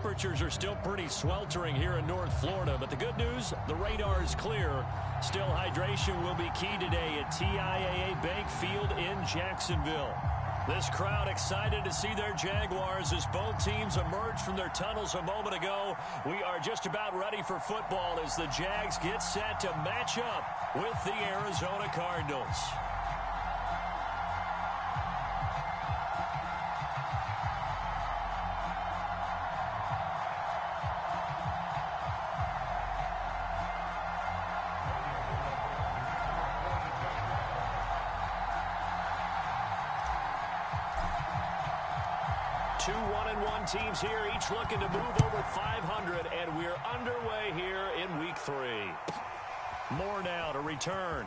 temperatures are still pretty sweltering here in North Florida, but the good news, the radar is clear. Still, hydration will be key today at TIAA Bank Field in Jacksonville. This crowd excited to see their Jaguars as both teams emerged from their tunnels a moment ago. We are just about ready for football as the Jags get set to match up with the Arizona Cardinals. Two 1-1 teams here, each looking to move over 500, and we're underway here in Week 3. More now to return.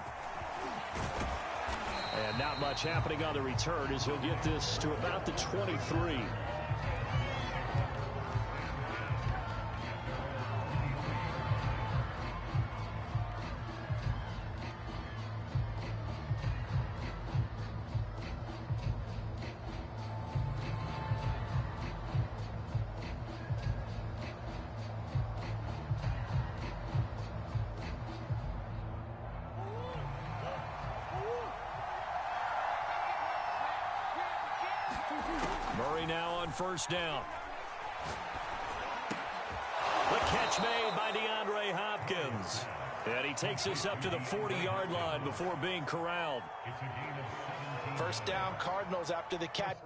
And not much happening on the return as he'll get this to about the 23. Murray now on first down. The catch made by DeAndre Hopkins. And he takes us up to the 40-yard line before being corralled. First down, Cardinals after the catch.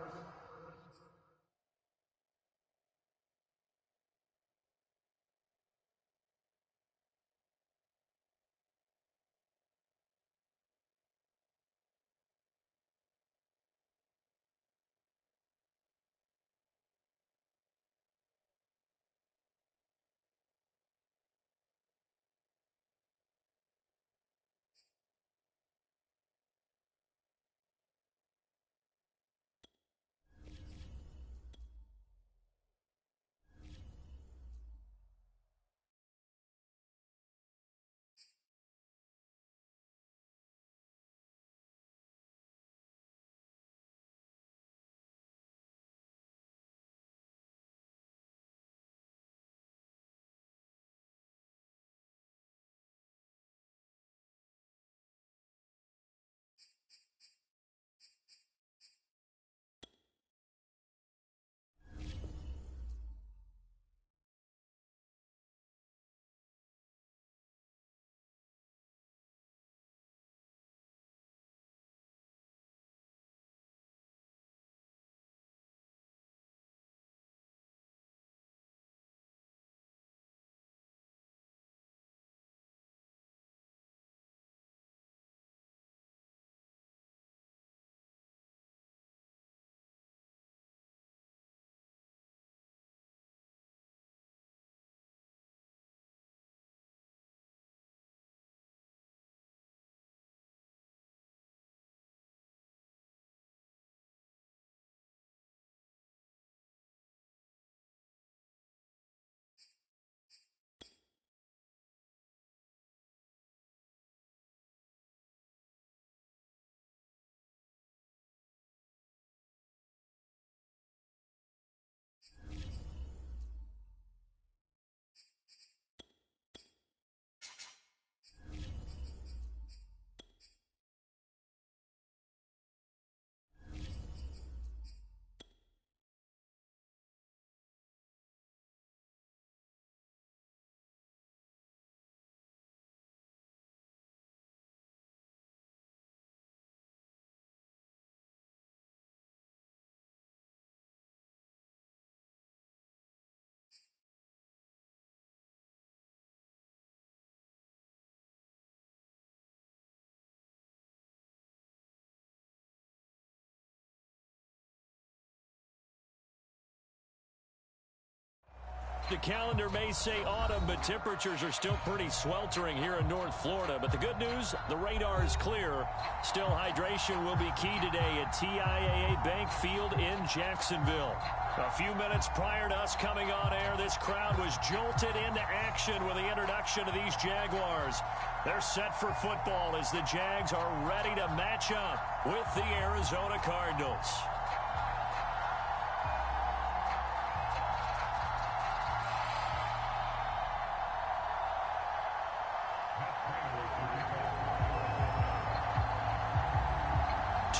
The calendar may say autumn, but temperatures are still pretty sweltering here in North Florida. But the good news, the radar is clear. Still, hydration will be key today at TIAA Bank Field in Jacksonville. A few minutes prior to us coming on air, this crowd was jolted into action with the introduction of these Jaguars. They're set for football as the Jags are ready to match up with the Arizona Cardinals.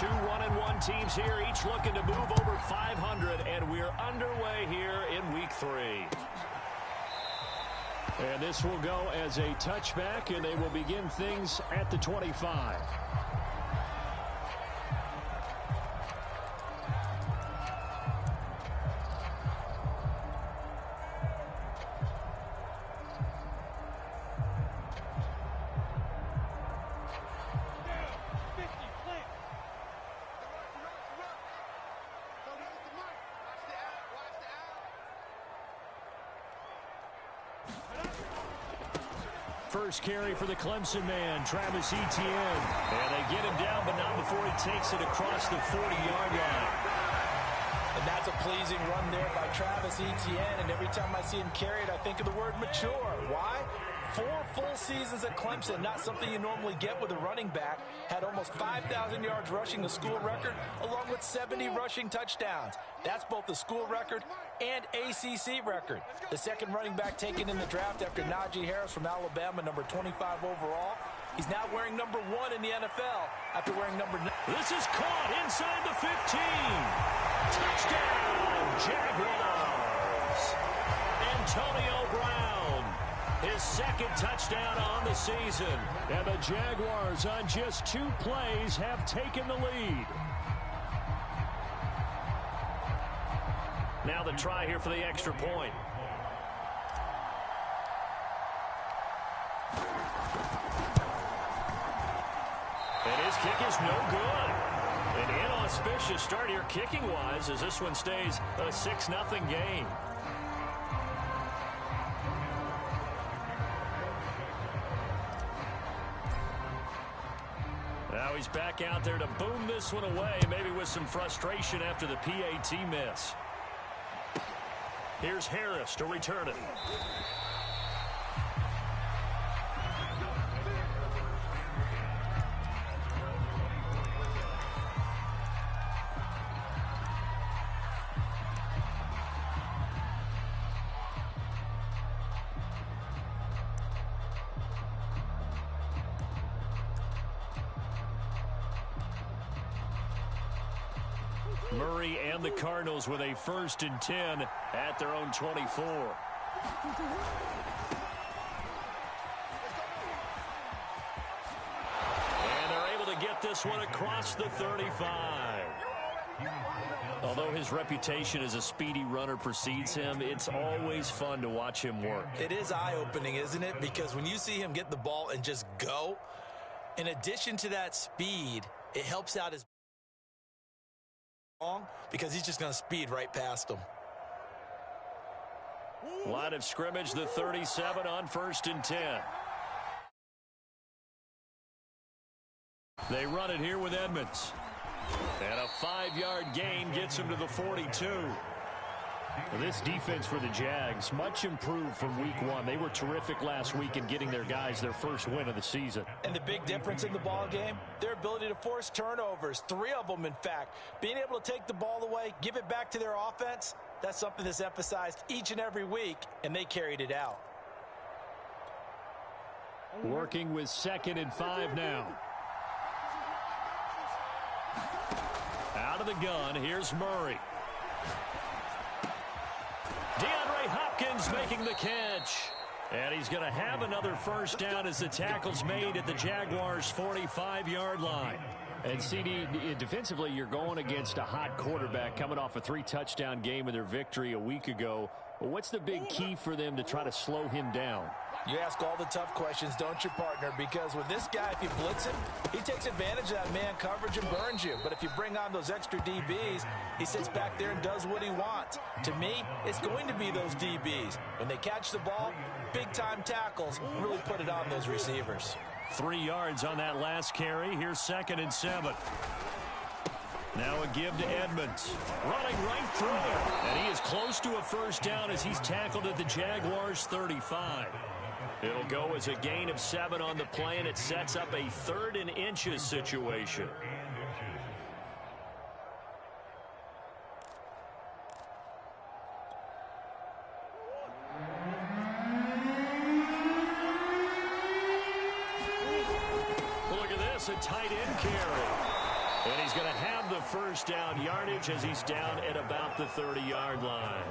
Two 1-1 teams here, each looking to move over 500, and we're underway here in week 3. And this will go as a touchback, and they will begin things at the 25. First carry for the Clemson man, Travis Etienne. And they get him down, but not before he takes it across the 40-yard line. And that's a pleasing run there by Travis Etienne. And every time I see him carry it, I think of the word mature. Why? 4 full seasons at Clemson, not something you normally get with a running back. Had almost 5,000 yards rushing, the school record, along with 70 rushing touchdowns. That's both the school record and ACC record. The second running back taken in the draft after Najee Harris from Alabama, number 25 overall. He's now wearing number 1 in the NFL after wearing number 9. This is caught inside the 15. Touchdown, Jaguars. Antonio Brown, his second touchdown on the season. And the Jaguars on just 2 plays have taken the lead. Now the try here for the extra point. And his kick is no good. An inauspicious start here kicking-wise as this one stays a 6-0 game. Now he's back out there to boom this one away, maybe with some frustration after the PAT miss. Here's Harris to return it. Murray and the Cardinals with a 1st and 10 at their own 24. And they're able to get this one across the 35. Although his reputation as a speedy runner precedes him, it's always fun to watch him work. It is eye-opening, isn't it? Because when you see him get the ball and just go, in addition to that speed, it helps out his because he's just going to speed right past him. Line of scrimmage, the 37 on 1st and 10. They run it here with Edmonds. And a 5-yard gain gets him to the 42. This defense for the Jags, much improved from week 1. They were terrific last week in getting their guys their first win of the season. And the big difference in the ball game, their ability to force turnovers, 3 of them, in fact. Being able to take the ball away, give it back to their offense, that's something that's emphasized each and every week, and they carried it out. Working with 2nd and 5 now. Out of the gun, here's Murray. DeAndre Hopkins making the catch. And he's going to have another first down as the tackle's made at the Jaguars' 45-yard line. And CD, defensively, you're going against a hot quarterback coming off a 3-touchdown game in their victory a week ago. Well, what's the big key for them to try to slow him down? You ask all the tough questions, don't you, partner? Because with this guy, if you blitz him, he takes advantage of that man coverage and burns you. But if you bring on those extra DBs, he sits back there and does what he wants. To me, it's going to be those DBs. When they catch the ball, big-time tackles really put it on those receivers. 3 yards on that last carry. Here's 2nd and 7. Now a give to Edmonds. Running right through it. And he is close to a first down as he's tackled at the Jaguars' 35. It'll go as a gain of 7 on the play, and it sets up a 3rd and inches situation. Look at this, a tight end carry. And he's going to have the first down yardage as he's down at about the 30-yard line.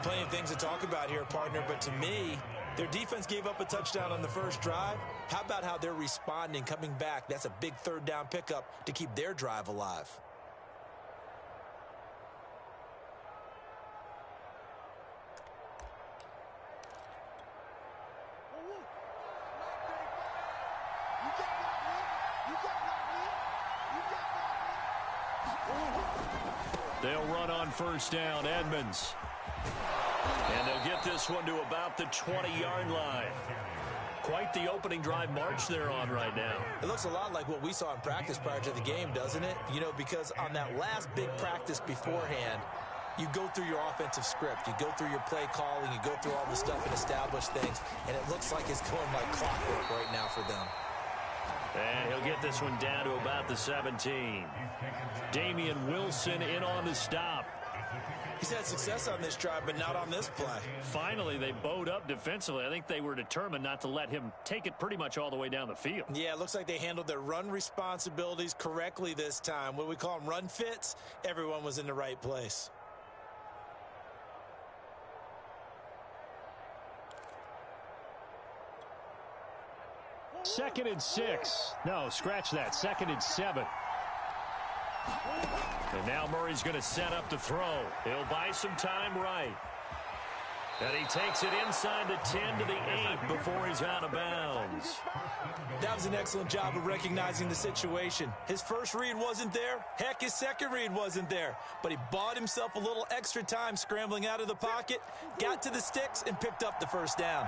Plenty of things to talk about here, partner, but to me, their defense gave up a touchdown on the first drive. How about how they're responding, coming back? That's a big third down pickup to keep their drive alive. They'll run on first down, Edmonds. And they'll get this one to about the 20-yard line. Quite the opening drive march they're on right now. It looks a lot like what we saw in practice prior to the game, doesn't it? You know, because on that last big practice beforehand, you go through your offensive script. You go through your play calling. You go through all the stuff and establish things. And it looks like it's going like clockwork right now for them. And he'll get this one down to about the 17. Damian Wilson in on the stop. He's had success on this drive, but not on this play. Finally, they bowed up defensively. I think they were determined not to let him take it pretty much all the way down the field. Yeah, it looks like they handled their run responsibilities correctly this time. What we call them run fits, everyone was in the right place. Second and 6. No, scratch that. Second and 7. And now Murray's going to set up the throw. He'll buy some time right. And he takes it inside the 10 to the 8 before he's out of bounds. That was an excellent job of recognizing the situation. His first read wasn't there. Heck, his second read wasn't there. But he bought himself a little extra time scrambling out of the pocket, got to the sticks, and picked up the first down.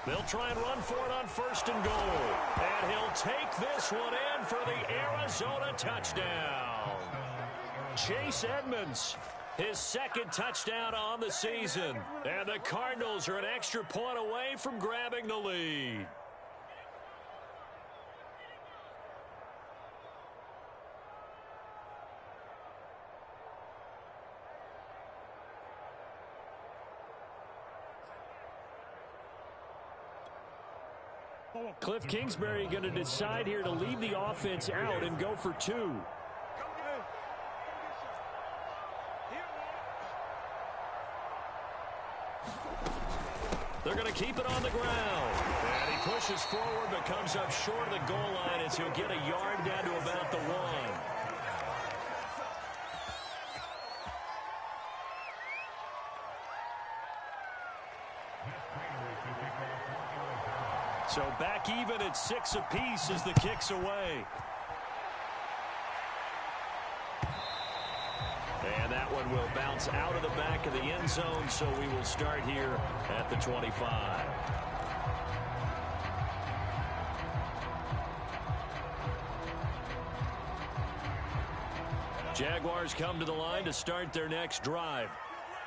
They'll try and run for it on first and goal. And he'll take this one in for the Arizona touchdown. Chase Edmonds, his second touchdown on the season. And the Cardinals are an extra point away from grabbing the lead. Cliff Kingsbury going to decide here to leave the offense out and go for 2. They're going to keep it on the ground. And he pushes forward but comes up short of the goal line as he'll get a yard down to about the 1. So back even at 6 apiece as the kick's away. And that one will bounce out of the back of the end zone, so we will start here at the 25. Jaguars come to the line to start their next drive.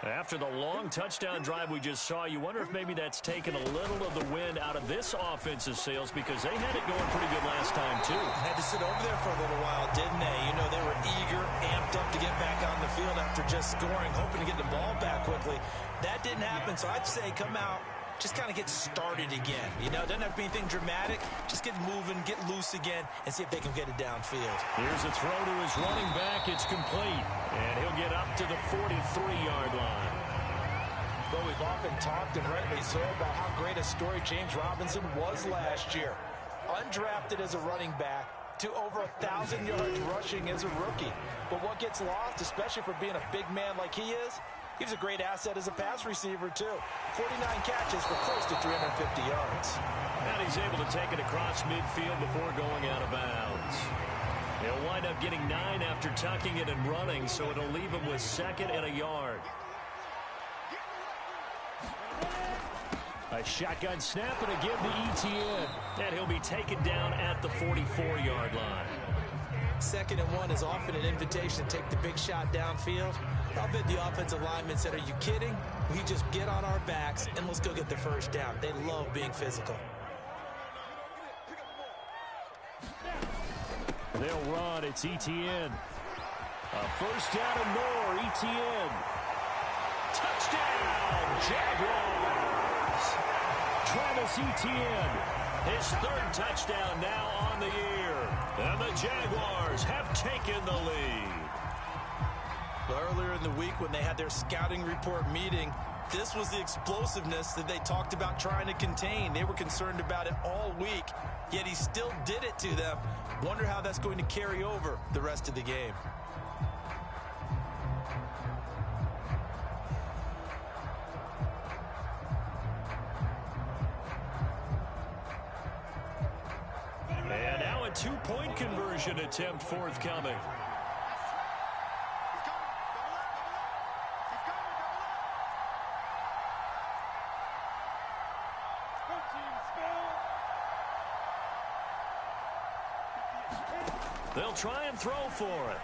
After the long touchdown drive we just saw, you wonder if maybe that's taken a little of the wind out of this offensive sails because they had it going pretty good last time, too. Had to sit over there for a little while, didn't they? You know, they were eager, amped up to get back on the field after just scoring, hoping to get the ball back quickly. That didn't happen, so I'd say come out, just kind of get started again. You know, it doesn't have to be anything dramatic. Just get moving, get loose again, and see if they can get it downfield. Here's a throw to his running back. It's complete. And he'll get up to the 43-yard line. Well, we've often talked, and rightly so, about how great a story James Robinson was last year. Undrafted as a running back to over 1,000 yards rushing as a rookie. But what gets lost, especially for being a big man like he is, he was a great asset as a pass receiver, too. 49 catches for close to 350 yards. And he's able to take it across midfield before going out of bounds. He'll wind up getting 9 after tucking it and running, so it'll leave him with 2nd and a yard. A shotgun snap and a give to ETN. And he'll be taken down at the 44-yard line. 2nd and 1 is often an invitation to take the big shot downfield. I'll bet the offensive lineman said, are you kidding? We just get on our backs and let's go get the first down. They love being physical. They'll run. It's ETN. A first down and more. ETN. Touchdown, Jaguars. Travis Etienne. His third touchdown now on the year. And the Jaguars have taken the lead. Earlier in the week when they had their scouting report meeting, this was the explosiveness that they talked about trying to contain. They were concerned about it all week, yet he still did it to them. Wonder how that's going to carry over the rest of the game. And now a two-point conversion attempt forthcoming. They'll try and throw for it.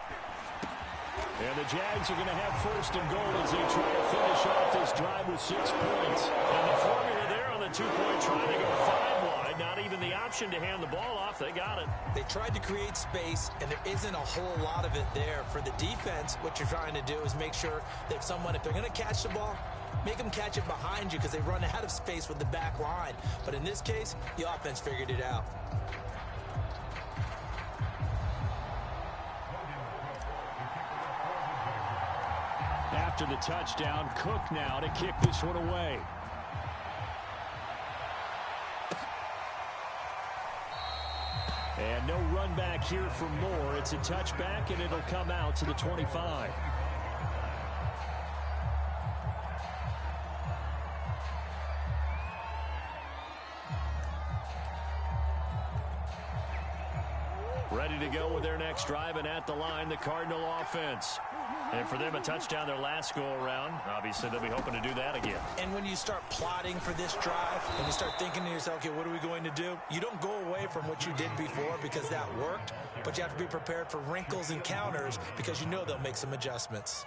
And the Jags are going to have first and goal as they try to finish off this drive with 6 points. And the formula there on the two-point try to go 5 wide. Not even the option to hand the ball off. They got it. They tried to create space, and there isn't a whole lot of it there. For the defense, what you're trying to do is make sure that if they're going to catch the ball, make them catch it behind you because they run out of space with the back line. But in this case, the offense figured it out. After the touchdown, Cook now to kick this one away. And no run back here for Moore. It's a touchback, and it'll come out to the 25. Ready to go with their next drive, and at the line, the Cardinal offense. And for them, a touchdown their last go-around. Obviously, they'll be hoping to do that again. And when you start plotting for this drive, and you start thinking to yourself, okay, what are we going to do? You don't go away from what you did before because that worked, but you have to be prepared for wrinkles and counters because you know they'll make some adjustments.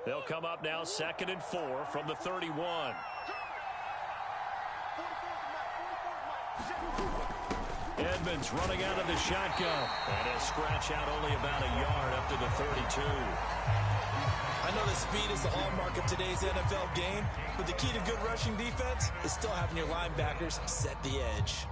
They'll come up now 2nd and 4 from the 31. Edmonds running out of the shotgun. And he'll scratch out only about a yard up to the 32. I know that speed is the hallmark of today's NFL game, but the key to good rushing defense is still having your linebackers set the edge.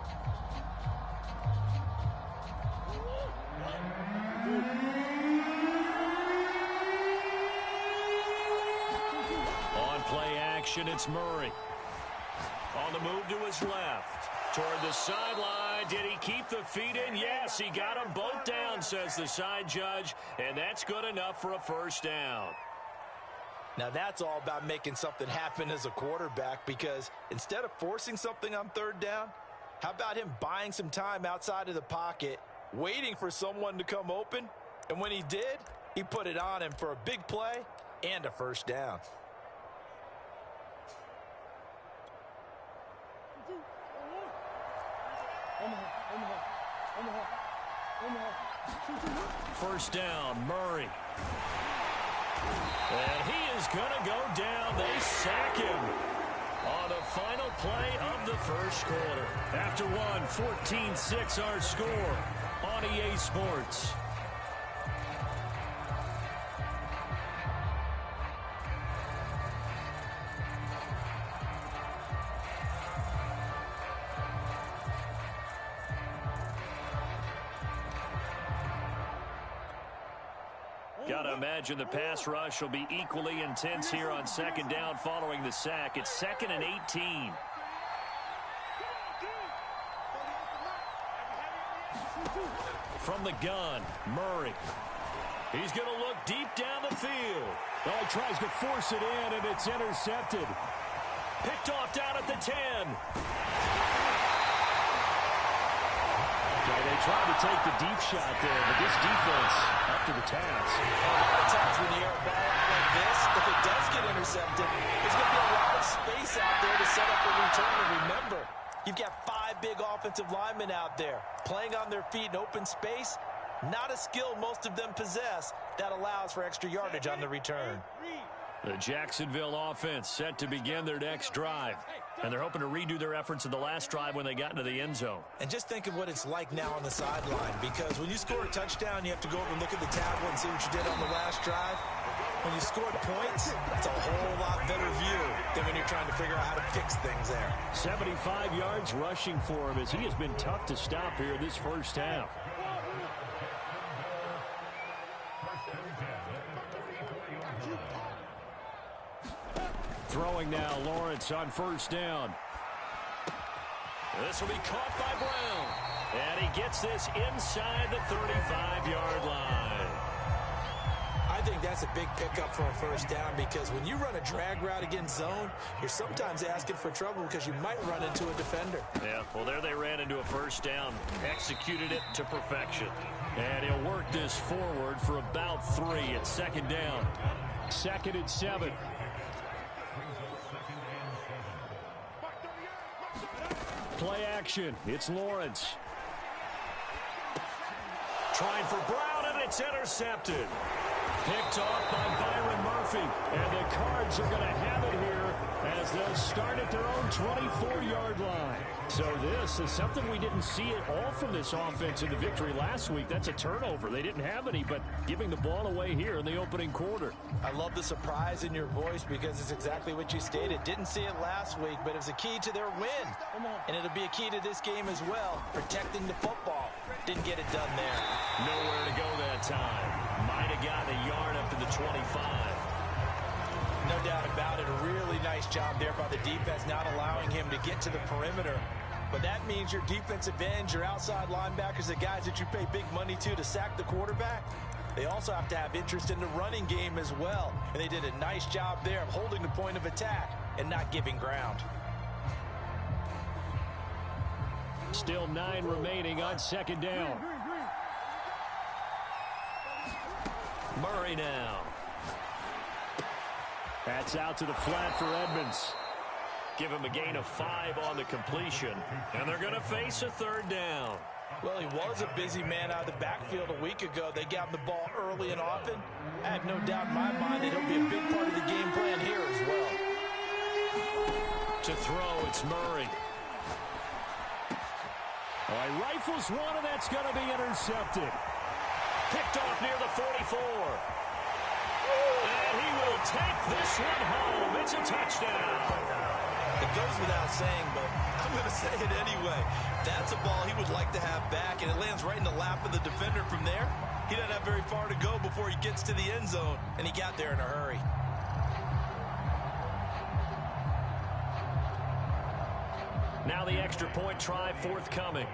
Play action, it's Murray. On the move to his left. Toward the sideline. Did he keep the feet in? Yes, he got them both down, says the side judge. And that's good enough for a first down. Now that's all about making something happen as a quarterback, because instead of forcing something on 3rd down, how about him buying some time outside of the pocket, waiting for someone to come open? And when he did, he put it on him for a big play and a first down. First down, Murray. And he is going to go down. They sack him on the final play of the first quarter. After one, 14-6 our score on EA Sports. Gotta imagine the pass rush will be equally intense here on 2nd down following the sack. It's 2nd and 18. From the gun, Murray. He's going to look deep down the field. Oh, he tries to force it in, and it's intercepted. Picked off down at the 10. Okay, they tried to take the deep shot there, but this defense up to the task. A lot of times when you air a ball out like this, if it does get intercepted, there's going to be a lot of space out there to set up a return. And remember, you've got 5 big offensive linemen out there playing on their feet in open space. Not a skill most of them possess that allows for extra yardage on the return. The Jacksonville offense set to begin their next drive. And they're hoping to redo their efforts in the last drive when they got into the end zone. And just think of what it's like now on the sideline, because when you score a touchdown, you have to go over and look at the tablet and see what you did on the last drive. When you scored points, it's a whole lot better view than when you're trying to figure out how to fix things there. 75 yards rushing for him as he has been tough to stop here this first half. Throwing now, Lawrence on first down. This will be caught by Brown. And he gets this inside the 35-yard line. I think that's a big pickup for a first down, because when you run a drag route against zone, you're sometimes asking for trouble because you might run into a defender. Yeah, well, there they ran into a first down. Executed it to perfection. And he'll work this forward for about 3 at second down. 2nd and 7. Play action. It's Lawrence. Trying for Brown, and it's intercepted. Picked off by Byron Murphy. And the Cards are going to have it here as they'll start at their own 24-yard line. So this is something we didn't see at all from this offense in the victory last week. That's a turnover. They didn't have any, but giving the ball away here in the opening quarter. I love the surprise in your voice, because it's exactly what you stated. Didn't see it last week, but it was a key to their win. And it'll be a key to this game as well, protecting the football. Didn't get it done there. Nowhere to go that time. Might have gotten a yard up to the 25. No doubt about it. A really nice job there by the defense, not allowing him to get to the perimeter. But that means your defensive ends, your outside linebackers, the guys that you pay big money to sack the quarterback, they also have to have interest in the running game as well. And they did a nice job there of holding the point of attack and not giving ground. Still 9 remaining on second down. Murray now. That's out to the flat for Edmonds. Give him a gain of 5 on the completion. And they're going to face a 3rd down. Well, he was a busy man out of the backfield a week ago. They got him the ball early and often. I have no doubt in my mind that he'll be a big part of the game plan here as well. To throw, it's Murray. Oh, he rifles one, and that's going to be intercepted. Picked off near the 44. And he will take this one home. It's a touchdown. It goes without saying, but I'm going to say it anyway. That's a ball he would like to have back, and it lands right in the lap of the defender from there. He doesn't have very far to go before he gets to the end zone, and he got there in a hurry. Now the extra point try forthcoming.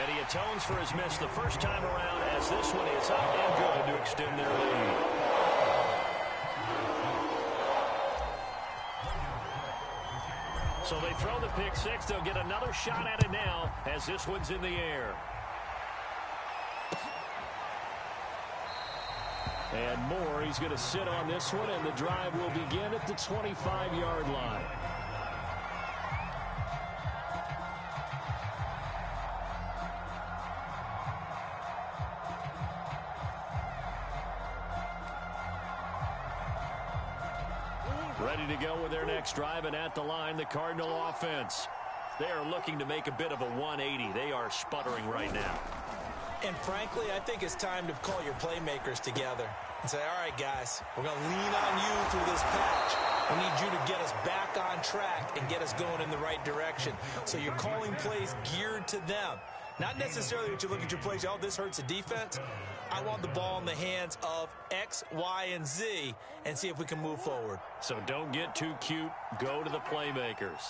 And he atones for his miss the first time around, as this one is up and good to extend their lead. So they throw the pick six. They'll get another shot at it now as this one's in the air. And Moore, he's going to sit on this one, and the drive will begin at the 25-yard line. Ready to go with their next drive, and at the line, the Cardinal offense. They are looking to make a bit of a 180. They are sputtering right now. And frankly, I think it's time to call your playmakers together and say, all right, guys, we're going to lean on you through this patch. We need you to get us back on track and get us going in the right direction. So you're calling plays geared to them. Not necessarily that you look at your plays, oh, this hurts the defense. I want the ball in the hands of X, Y, and Z and see if we can move forward. So don't get too cute. Go to the playmakers.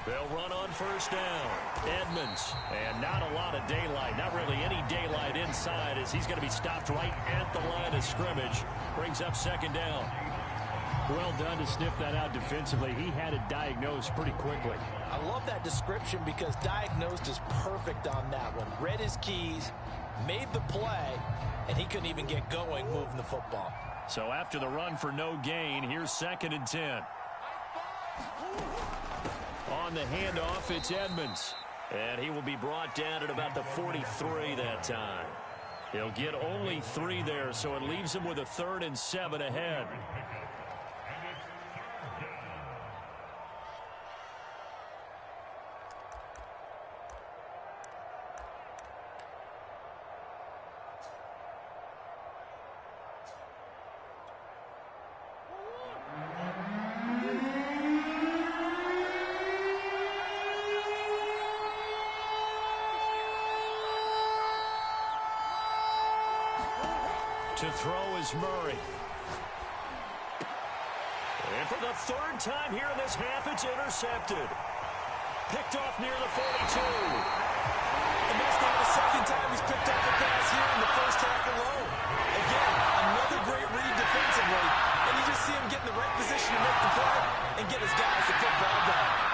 They'll run on first down. Edmonds. And not a lot of daylight. Not really any daylight inside as he's going to be stopped right at the line of scrimmage. Brings up second down. Well done to sniff that out defensively. He had it diagnosed pretty quickly. I love that description because diagnosed is perfect on that one. Read his keys, made the play, and he couldn't even get going moving the football. So after the run for no gain, here's 2nd and 10. On the handoff, it's Edmonds. And he will be brought down at about the 43 that time. He'll get only 3 there, so it leaves him with a 3rd and 7 ahead. To throw is Murray. And for the 3rd time here in this half, it's intercepted. Picked off near the 42. And that's not the 2nd time he's picked off a pass here in the first half alone. Again, another great read defensively. And you just see him get in the right position to make the play and get his guys to put ball down.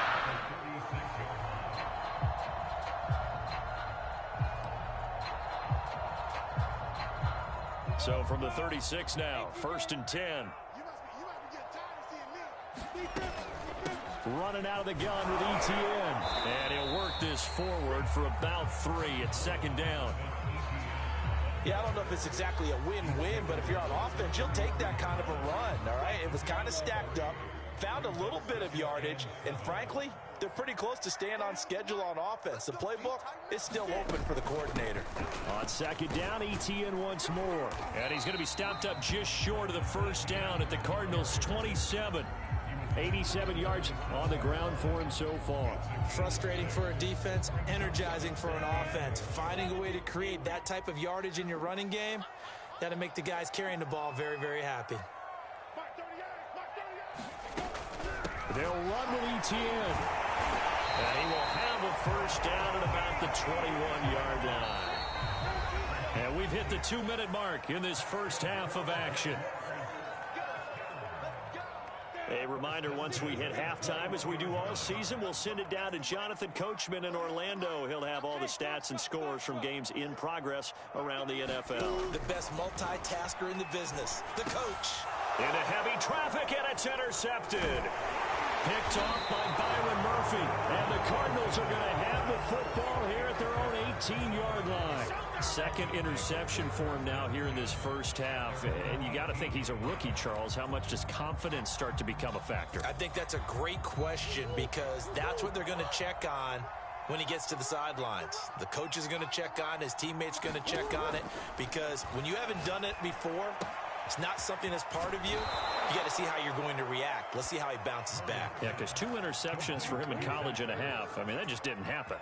So from the 36 now, 1st and 10. Running out of the gun with ETN. And he'll work this forward for about 3 at 2nd down. Yeah, I don't know if it's exactly a win-win, but if you're on offense, you'll take that kind of a run, all right? It was kind of stacked up, found a little bit of yardage, and frankly, they're pretty close to staying on schedule on offense. The playbook is still open for the coordinator. On 2nd down, ETN once more. And he's going to be stopped up just short of the 1st down at the Cardinals' 27. 87 yards on the ground for him so far. Frustrating for a defense, energizing for an offense. Finding a way to create that type of yardage in your running game, that'll make the guys carrying the ball very, very happy. They'll run with ETN. And he will have a 1st down at about the 21-yard line. And we've hit the 2-minute mark in this first half of action. A reminder, once we hit halftime, as we do all season, we'll send it down to Jonathan Coachman in Orlando. He'll have all the stats and scores from games in progress around the NFL. The best multitasker in the business, the coach. Into heavy traffic, and it's intercepted. Picked off by Byron Murphy. And the Cardinals are going to have the football here at their own 18-yard line. 2nd interception for him now here in this first half. And you got to think he's a rookie, Charles. How much does confidence start to become a factor? I think that's a great question because that's what they're going to check on when he gets to the sidelines. The coach is going to check on, his teammates going to check on it, because when you haven't done it before, it's not something that's part of you. You got to see how you're going to react. Let's see how he bounces back. Yeah, because 2 interceptions for him in college and a half. I mean, that just didn't happen.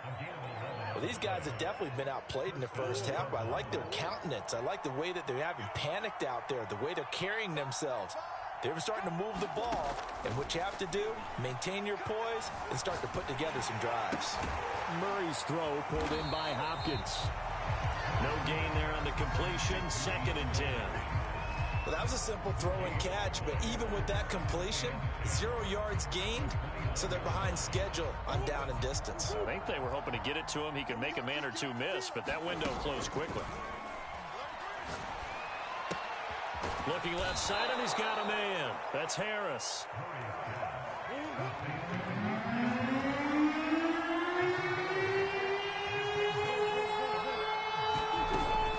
Well, these guys have definitely been outplayed in the first half, but I like their countenance. I like the way that they're having panicked out there, the way they're carrying themselves. They're starting to move the ball, and what you have to do, maintain your poise and start to put together some drives. Murray's throw pulled in by Hopkins. No gain there on the completion, 2nd and 10. Well, that was a simple throw and catch, but even with that completion, 0 yards gained, so they're behind schedule on down and distance. I think they were hoping to get it to him. He could make a man or two miss, but that window closed quickly. Looking left side, and he's got a man. That's Harris.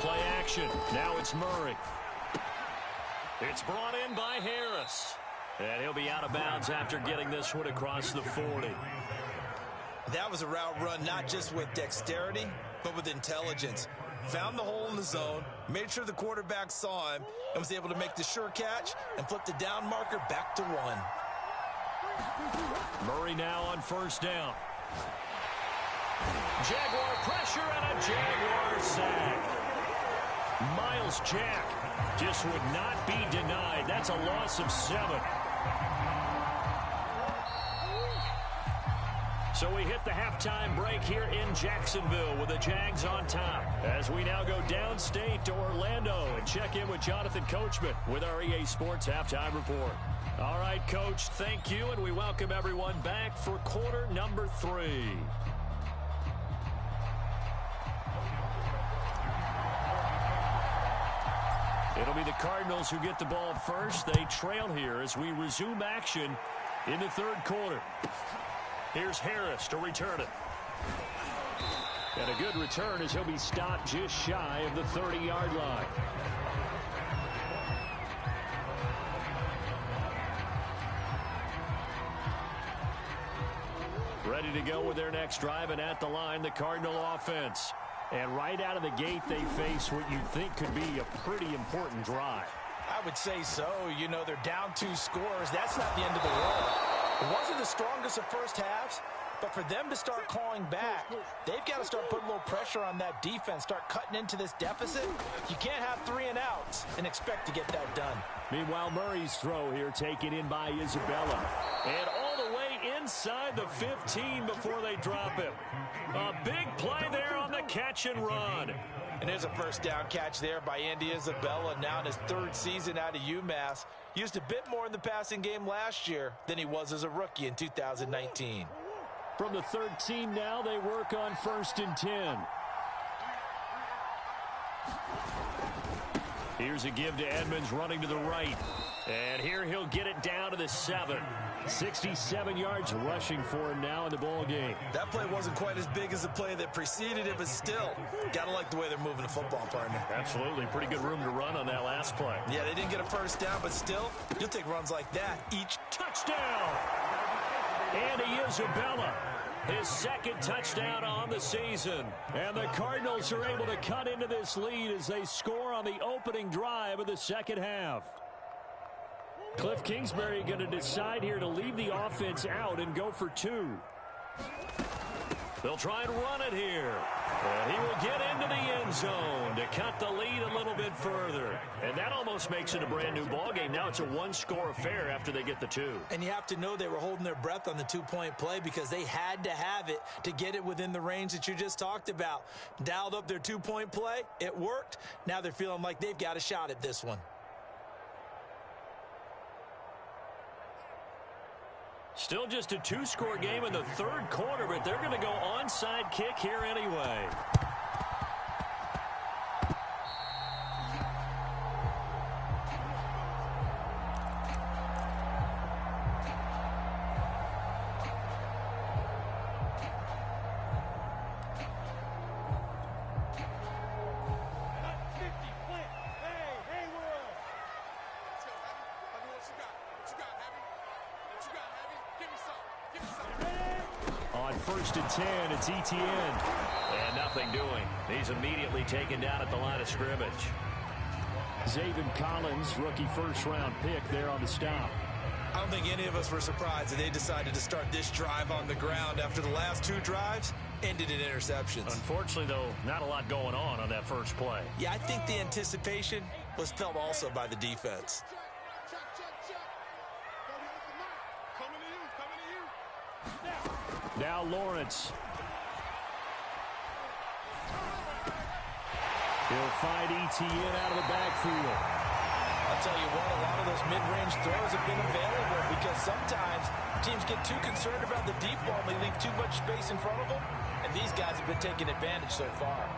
Play action. Now it's Murray. It's brought in by Harris. And he'll be out of bounds after getting this one across the 40. That was a route run not just with dexterity, but with intelligence. Found the hole in the zone, made sure the quarterback saw him, and was able to make the sure catch and flip the down marker back to 1. Murray now on 1st down. Jaguar pressure and a Jaguar sack. Miles Jack just would not be denied. That's a loss of 7. So we hit the halftime break here in Jacksonville with the Jags on top. As we now go downstate to Orlando and check in with Jonathan Coachman with our EA Sports Halftime Report. All right, Coach, thank you, and we welcome everyone back for quarter number 3. It'll be the Cardinals who get the ball first. They trail here as we resume action in the 3rd quarter. Here's Harris to return it. And a good return as he'll be stopped just shy of the 30-yard line. Ready to go with their next drive, and at the line, the Cardinal offense. And right out of the gate, they face what you think could be a pretty important drive. I would say so. You know, they're down 2 scores. That's not the end of the world. It wasn't the strongest of first halves, but for them to start clawing back, they've got to start putting a little pressure on that defense, start cutting into this deficit. You can't have 3 and outs and expect to get that done. Meanwhile, Murray's throw here taken in by Isabella. And all the way inside the 15 before they drop him. A big play there on the catch and run. And there's a first down catch there by Andy Isabella, now in his 3rd season out of UMass. Used a bit more in the passing game last year than he was as a rookie in 2019. From the 13 now, they work on 1st and 10. Here's a give to Edmonds running to the right. And here he'll get it down to the 7. 67 yards rushing for him now in the ball game. That play wasn't quite as big as the play that preceded it, but still, gotta like the way they're moving the football, partner. Absolutely. Pretty good room to run on that last play. Yeah, they didn't get a first down, but still, you'll take runs like that each. Touchdown! Andy Isabella, his 2nd touchdown on the season. And the Cardinals are able to cut into this lead as they score on the opening drive of the second half. Cliff Kingsbury going to decide here to leave the offense out and go for 2. They'll try and run it here. And he will get into the end zone to cut the lead a little bit further. And that almost makes it a brand new ball game. Now it's a 1-score affair after they get the 2. And you have to know they were holding their breath on the 2-point play because they had to have it to get it within the range that you just talked about. Dialed up their 2-point play. It worked. Now they're feeling like they've got a shot at this one. Still just a 2-score game in the 3rd quarter, but they're going to go onside kick here anyway. On 1st and 10, it's Etienne. And nothing doing. He's immediately taken down at the line of scrimmage. Zaven Collins, rookie 1st-round pick there on the stop. I don't think any of us were surprised that they decided to start this drive on the ground after the last 2 drives ended in interceptions. Unfortunately, though, not a lot going on that first play. Yeah, I think the anticipation was felt also by the defense. Now Lawrence. He'll find Etienne out of the backfield. I'll tell you what, a lot of those mid-range throws have been available because sometimes teams get too concerned about the deep ball and they leave too much space in front of them, and these guys have been taking advantage so far.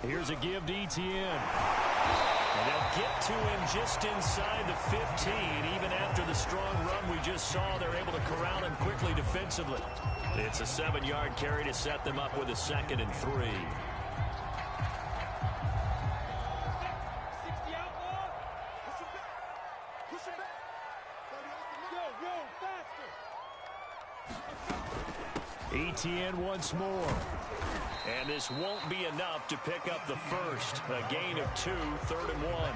Here's a give to Etienne. And they'll get to him just inside the 15. Even after the strong run we just saw, they're able to corral him quickly defensively. It's a 7-yard carry to set them up with a 2nd and 3. Etienne once more. And this won't be enough to pick up the first. A gain of 2, 3rd and 1.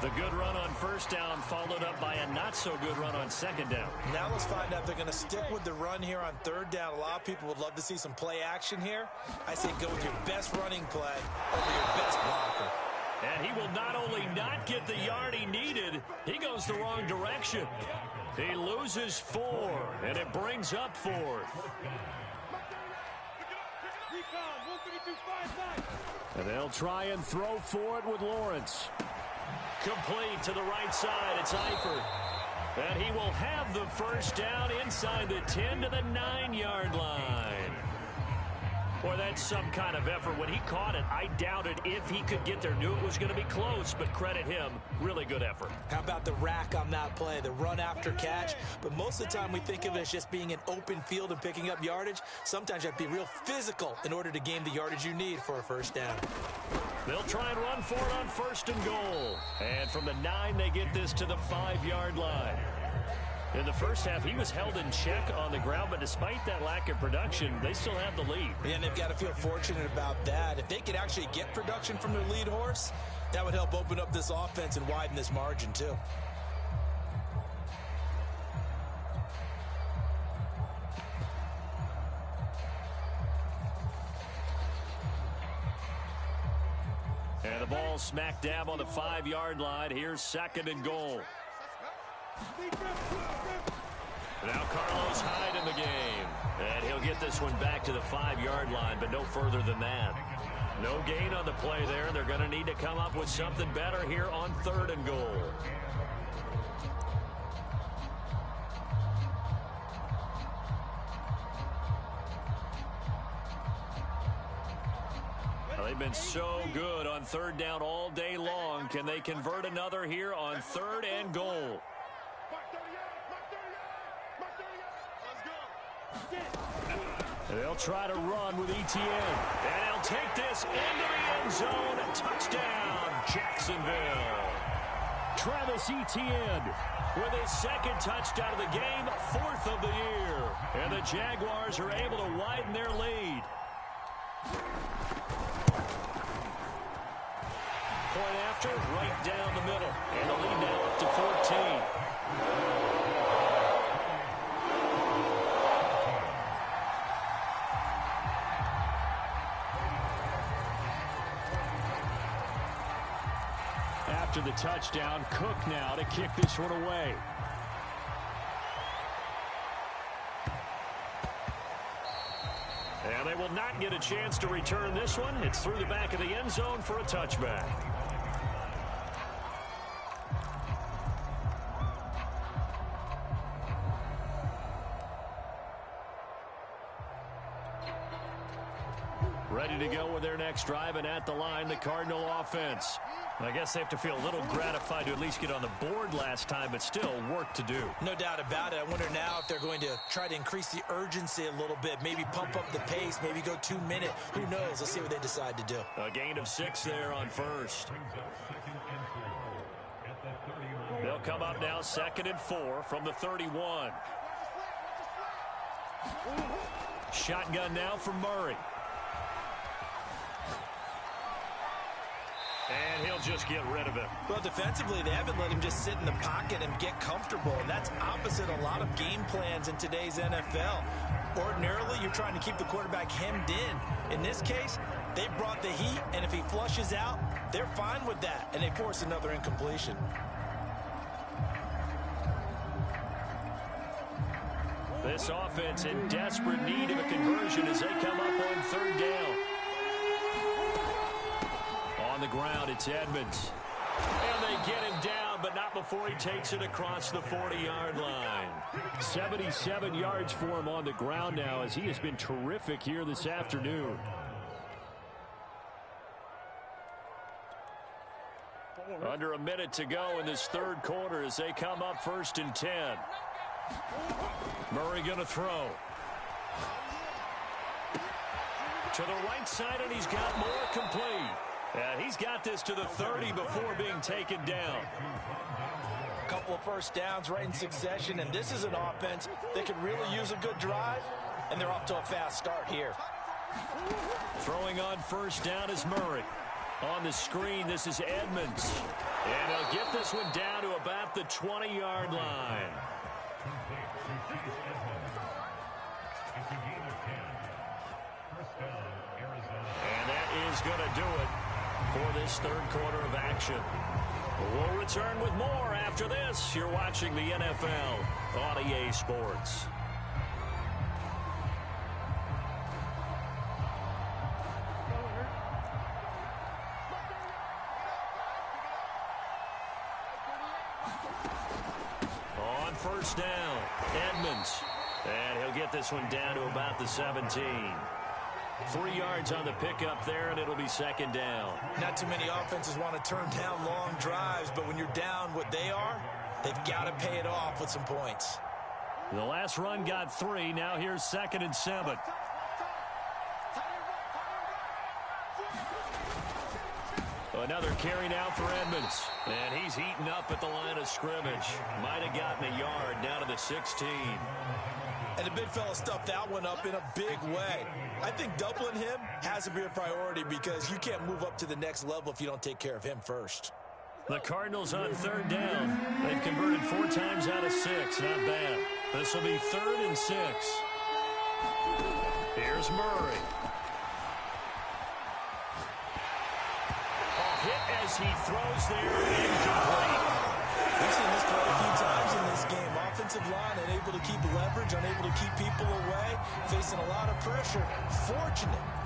The good run on 1st down followed up by a not-so-good run on 2nd down. Now let's find out if they're going to stick with the run here on 3rd down. A lot of people would love to see some play action here. I say go with your best running play over your best blocker. And he will not only not get the yard he needed, he goes the wrong direction. He loses 4, and it brings up 4th. And they'll try and throw for it with Lawrence. Complete to the right side. It's Eifert. And he will have the first down inside the 10 to the 9-yard line. Boy, that's some kind of effort. When he caught it, I doubted if he could get there. Knew it was going to be close, but credit him. Really good effort. How about the rack on that play, the run after catch? But most of the time we think of it as just being an open field and picking up yardage. Sometimes you have to be real physical in order to gain the yardage you need for a first down. They'll try and run for it on 1st and goal. And from the 9, they get this to the 5-yard line. In the first half, he was held in check on the ground, but despite that lack of production, they still have the lead. And they've got to feel fortunate about that. If they could actually get production from their lead horse, that would help open up this offense and widen this margin, too. And the ball smack dab on the 5-yard line. Here's 2nd and goal. Now Carlos Hyde in the game. And he'll get this one back to the 5-yard line, but no further than that. No gain on the play there. They're going to need to come up with something better here on 3rd and goal. Well, they've been so good on 3rd down all day long. Can they convert another here on 3rd and goal? They'll try to run with ETN. And he'll take this into the end zone. Touchdown, Jacksonville. Travis Etienne with his 2nd touchdown of the game, 4th of the year. And the Jaguars are able to widen their lead. Point after, right down the middle. And the lead now up to 14. After the touchdown, Cook now to kick this one away. And they will not get a chance to return this one. It's through the back of the end zone for a touchback. Ready to go with their next drive, and at the line, the Cardinal offense. I guess they have to feel a little gratified to at least get on the board last time, but still work to do. No doubt about it. I wonder now if they're going to try to increase the urgency a little bit, maybe pump up the pace, maybe go 2 minute. Who knows? Let's see what they decide to do. A gain of 6 there on 1st. They'll come up now 2nd and 4 from the 31. Shotgun now from Murray. And he'll just get rid of it. Well, defensively, they haven't let him just sit in the pocket and get comfortable. And that's opposite a lot of game plans in today's NFL. Ordinarily, you're trying to keep the quarterback hemmed in. In this case, they brought the heat, and if he flushes out, they're fine with that. And they force another incompletion. This offense in desperate need of a conversion as they come up on 3rd down. On the ground, it's Edmonds. And they get him down, but not before he takes it across the 40-yard line. 77 yards for him on the ground now as he has been terrific here this afternoon. Under a minute to go in this 3rd quarter as they come up 1st and 10. Murray going to throw. To the right side, and he's got more complete. And he's got this to the 30 before being taken down. A couple of first downs right in succession, and this is an offense that could really use a good drive, and they're off to a fast start here. Throwing on 1st down is Murray. On the screen, this is Edmonds. And he'll get this one down to about the 20-yard line. And that is going to do it for this 3rd quarter of action. We'll return with more after this. You're watching the NFL on EA Sports. on first down. Edmonds. And he'll get this one down to about the 17. 3 yards on the pickup there, and it'll be second down. Not too many offenses want to turn down long drives, but when you're down what they are, they've got to pay it off with some points. The last run got 3. Now here's 2nd and 7. Another carry now for Edmonds. And he's heating up at the line of scrimmage. Might have gotten a yard down to the 16. And the big fella stuffed that one up in a big way. I think doubling him has to be a priority because you can't move up to the next level if you don't take care of him first. The Cardinals on 3rd down. They've converted 4 times out of 6. Not bad. This will be 3rd and 6. Here's Murray. Hit as he throws there, incomplete. We've seen this quite a few times in this game. Offensive line unable to keep leverage, unable to keep people away, facing a lot of pressure.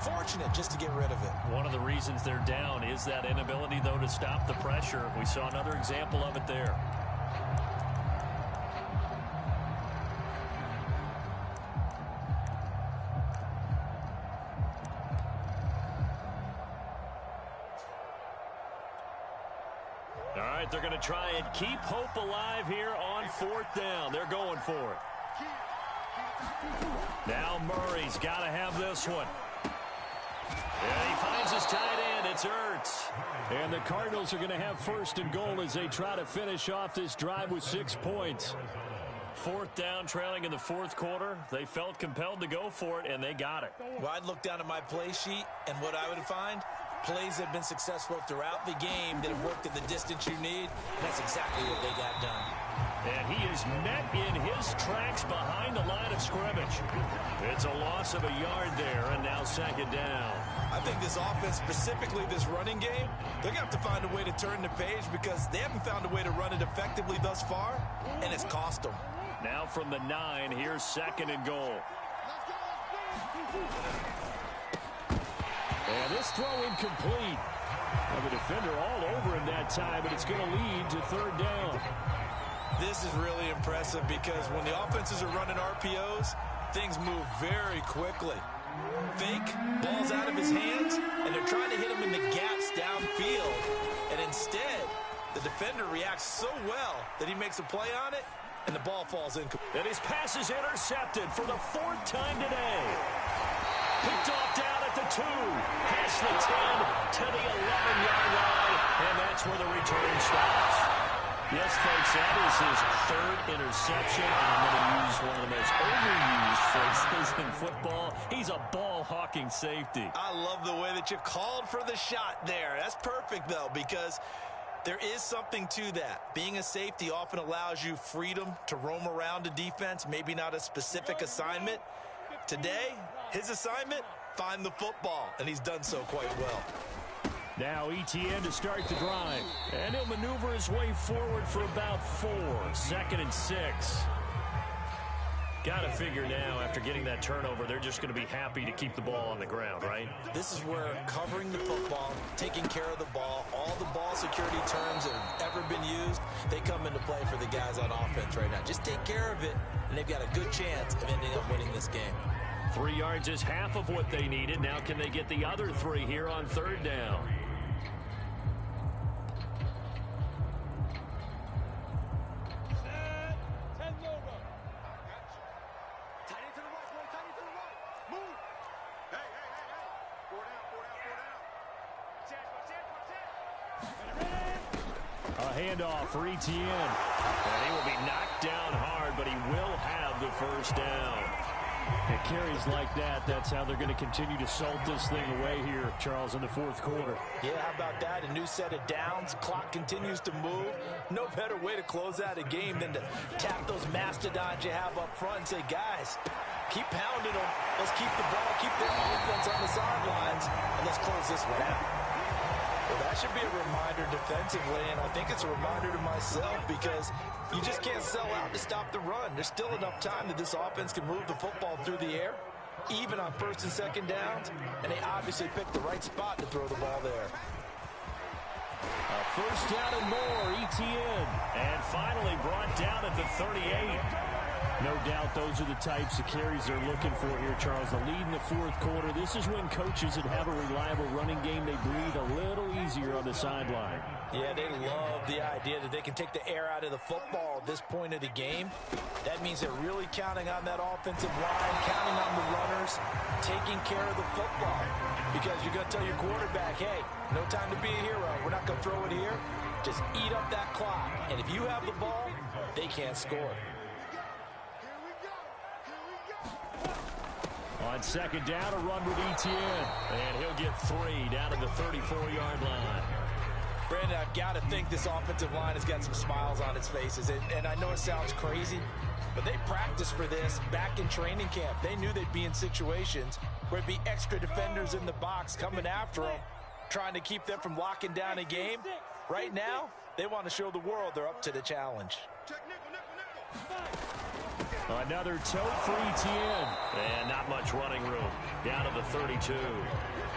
Fortunate just to get rid of it. One of the reasons they're down is that inability, though, to stop the pressure. We saw another example of it there. All right, they're going to try and keep hope alive here on 4th down. They're going for it. Now Murray's got to have this one. And he finds his tight end. It's Ertz. And the Cardinals are going to have 1st and goal as they try to finish off this drive with 6 points. 4th down, trailing in the 4th quarter. They felt compelled to go for it, and they got it. Well, I'd look down at my play sheet, and what I would find, plays have been successful throughout the game that have worked at the distance you need. That's exactly what they got done. And he is met in his tracks behind the line of scrimmage. It's a loss of a yard there, and now 2nd down. I think this offense, specifically this running game, they're going to have to find a way to turn the page because they haven't found a way to run it effectively thus far, and it's cost them. Now from the 9, here's 2nd and goal. And this throw incomplete. And the defender all over him that time, but it's going to lead to 3rd down. This is really impressive because when the offenses are running RPOs, things move very quickly. Fake, ball's out of his hands, and they're trying to hit him in the gaps downfield. And instead, the defender reacts so well that he makes a play on it, and the ball falls incomplete. And his pass is intercepted for the 4th time today. Picked off down at the 2, past the 10 to the 11-yard line, and that's where the return stops. Yes, folks, that is his 3rd interception, and I'm going to use one of the most overused phrases in football. He's a ball-hawking safety. I love the way that you called for the shot there. That's perfect, though, because there is something to that. Being a safety often allows you freedom to roam around a defense, maybe not a specific assignment. Today, his assignment, find the football, and he's done so quite well. Now ETN to start the drive, and he'll maneuver his way forward for about 4. 2nd and 6. Got to figure now, after getting that turnover, they're just going to be happy to keep the ball on the ground, right? This is where covering the football, taking care of the ball, all the ball security terms that have ever been used, they come into play for the guys on offense right now. Just take care of it, and they've got a good chance of ending up winning this game. 3 yards is half of what they needed. Now can they get the other 3 here on 3rd down? Handoff for ETN. And he will be knocked down hard, but he will have the 1st down. It carries like that. That's how they're going to continue to salt this thing away here, Charles, in the 4th quarter. Yeah, how about that? A new set of downs. Clock continues to move. No better way to close out a game than to tap those mastodons you have up front and say, guys, keep pounding them. Let's keep the ball, keep their offense on the sidelines, and let's close this one out. Well, that should be a reminder defensively, and I think it's a reminder to myself because you just can't sell out to stop the run. There's still enough time that this offense can move the football through the air, even on 1st and 2nd downs, and they obviously picked the right spot to throw the ball there. A First down and more, ETN. And finally brought down at the 38. No doubt those are the types of carries they're looking for here, Charles. The lead in the fourth quarter. This is when coaches that have a reliable running game, they breathe a little easier on the sideline. Yeah, they love the idea that they can take the air out of the football at this point of the game. That means they're really counting on that offensive line, counting on the runners, taking care of the football. Because you're going to tell your quarterback, hey, no time to be a hero. We're not going to throw it here. Just eat up that clock. And if you have the ball, they can't score. On second down, a run with ETN. And he'll get 3 down to the 34-yard line. Brandon, I've got to think this offensive line has got some smiles on its faces. And I know it sounds crazy, but they practiced for this back in training camp. They knew they'd be in situations where it'd be extra defenders in the box coming after them, trying to keep them from locking down a game. Right now, they want to show the world they're up to the challenge. Another tote for ETN. And not much running room. Down to the 32.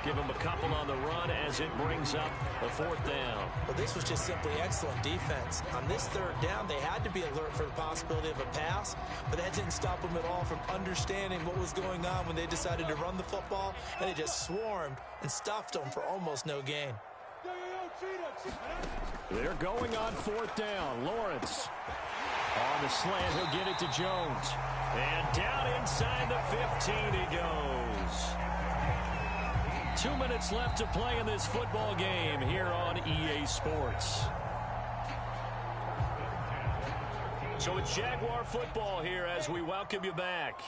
Give him a couple on the run as it brings up the fourth down. Well, this was just simply excellent defense. On this third down, they had to be alert for the possibility of a pass, but that didn't stop them at all from understanding what was going on when they decided to run the football, and they just swarmed and stuffed them for almost no gain. They're going on fourth down. Lawrence on the slant. He'll get it to Jones. And down inside the 15 he goes. 2 minutes left to play in this football game here on EA Sports. So it's Jaguar football here as we welcome you back.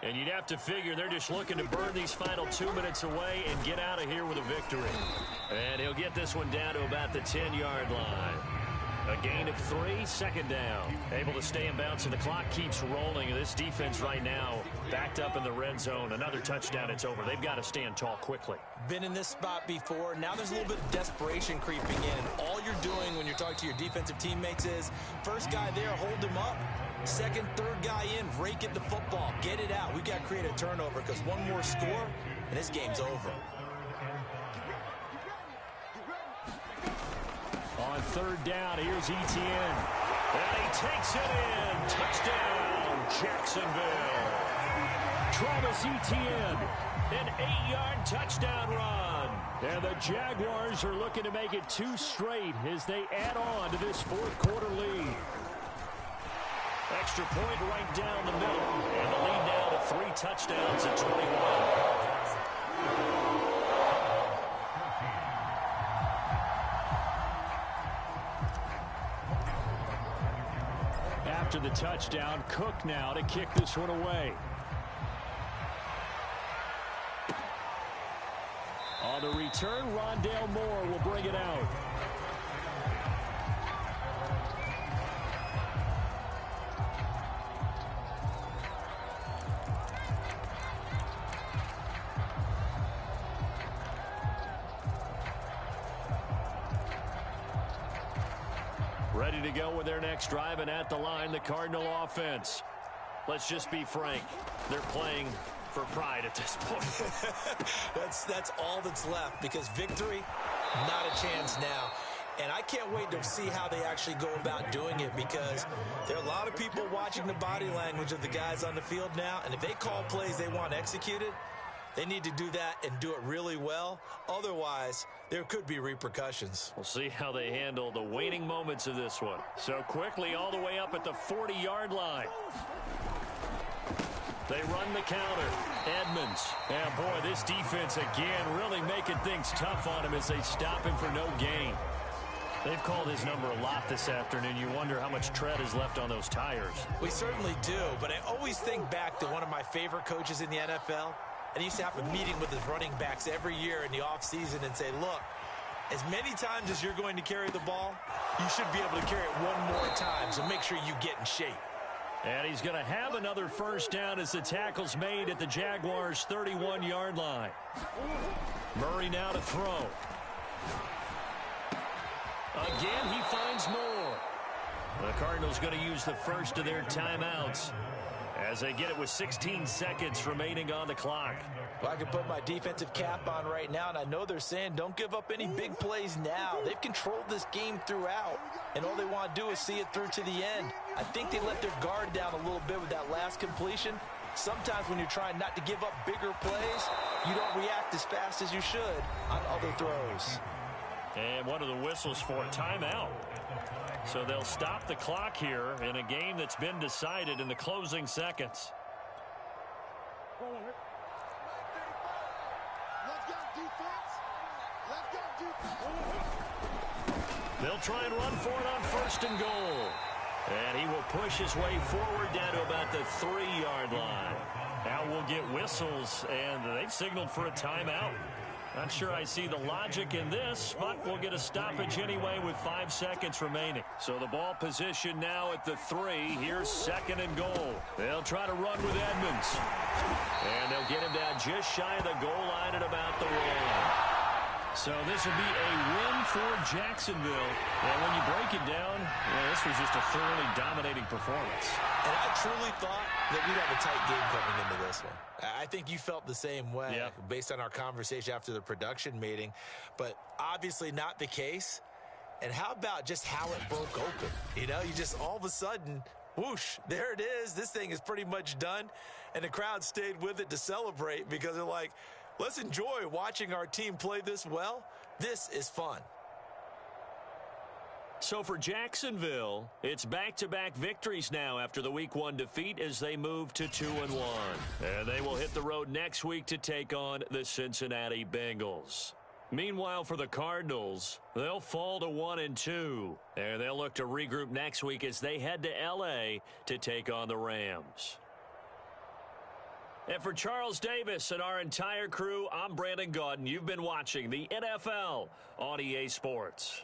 And you'd have to figure they're just looking to burn these final 2 minutes away and get out of here with a victory. And he'll get this one down to about the 10-yard line. A gain of 3, second down. Able to stay in bounds, and the clock keeps rolling. This defense right now backed up in the red zone. Another touchdown, it's over. They've got to stand tall quickly. Been in this spot before. Now there's a little bit of desperation creeping in. All you're doing when you're talking to your defensive teammates is, first guy there, hold him up. Second, third guy in, rake at the football. Get it out. We've got to create a turnover because one more score, and this game's over. On third down, here's ETN. And he takes it in. Touchdown, Jacksonville. Travis Etienne, an 8-yard touchdown run. And the Jaguars are looking to make it 2 straight as they add on to this fourth quarter lead. Extra point right down the middle. And the lead now to 3 touchdowns at 21. After the touchdown, Cook now to kick this one away. On the return, Rondale Moore will bring it out. Ready to go with their next drive, and at the line, the Cardinal offense. Let's just be frank. They're playing for pride at this point. That's all that's left, because victory, not a chance now. And I can't wait to see how they actually go about doing it, because there are a lot of people watching the body language of the guys on the field now, and if they call plays they want executed, they need to do that and do it really well. Otherwise, there could be repercussions. We'll see how they handle the waning moments of this one. So quickly all the way up at the 40-yard line. They run the counter. Edmonds. And boy, this defense again really making things tough on him as they stop him for no gain. They've called his number a lot this afternoon. You wonder how much tread is left on those tires. We certainly do, but I always think back to one of my favorite coaches in the NFL. And he used to have a meeting with his running backs every year in the offseason and say, look, as many times as you're going to carry the ball, you should be able to carry it one more time, so make sure you get in shape. And he's going to have another first down as the tackle's made at the Jaguars' 31-yard line. Murray now to throw. Again, he finds more. The Cardinals going to use the first of their timeouts as they get it with 16 seconds remaining on the clock. Well, I can put my defensive cap on right now, and I know they're saying don't give up any big plays now. They've controlled this game throughout, and all they want to do is see it through to the end. I think they let their guard down a little bit with that last completion. Sometimes when you're trying not to give up bigger plays, you don't react as fast as you should on other throws. And one of the whistles for a timeout. So they'll stop the clock here in a game that's been decided in the closing seconds. They'll try and run for it on 1st and goal. And he will push his way forward down to about the 3-yard line. Now we'll get whistles, and they've signaled for a timeout. Not sure I see the logic in this, but we'll get a stoppage anyway with 5 seconds remaining. So the ball position now at the 3. Here's 2nd and goal. They'll try to run with Edmonds. And they'll get him down just shy of the goal line at about the 1. So this will be a win for Jacksonville. And when you break it down, well, this was just a thoroughly dominating performance. And I truly thought that we'd have a tight game coming into this one. I think you felt the same way based on our conversation after the production meeting, but obviously not the case. And how about just how it broke open? You know, you just all of a sudden, whoosh, there it is. This thing is pretty much done. And the crowd stayed with it to celebrate because they're like, let's enjoy watching our team play this well. This is fun. So for Jacksonville, it's back-to-back victories now after the Week 1 defeat as they move to 2-1. And they will hit the road next week to take on the Cincinnati Bengals. Meanwhile, for the Cardinals, they'll fall to 1-2. And they'll look to regroup next week as they head to L.A. to take on the Rams. And for Charles Davis and our entire crew, I'm Brandon Gaudin. You've been watching the NFL on EA Sports.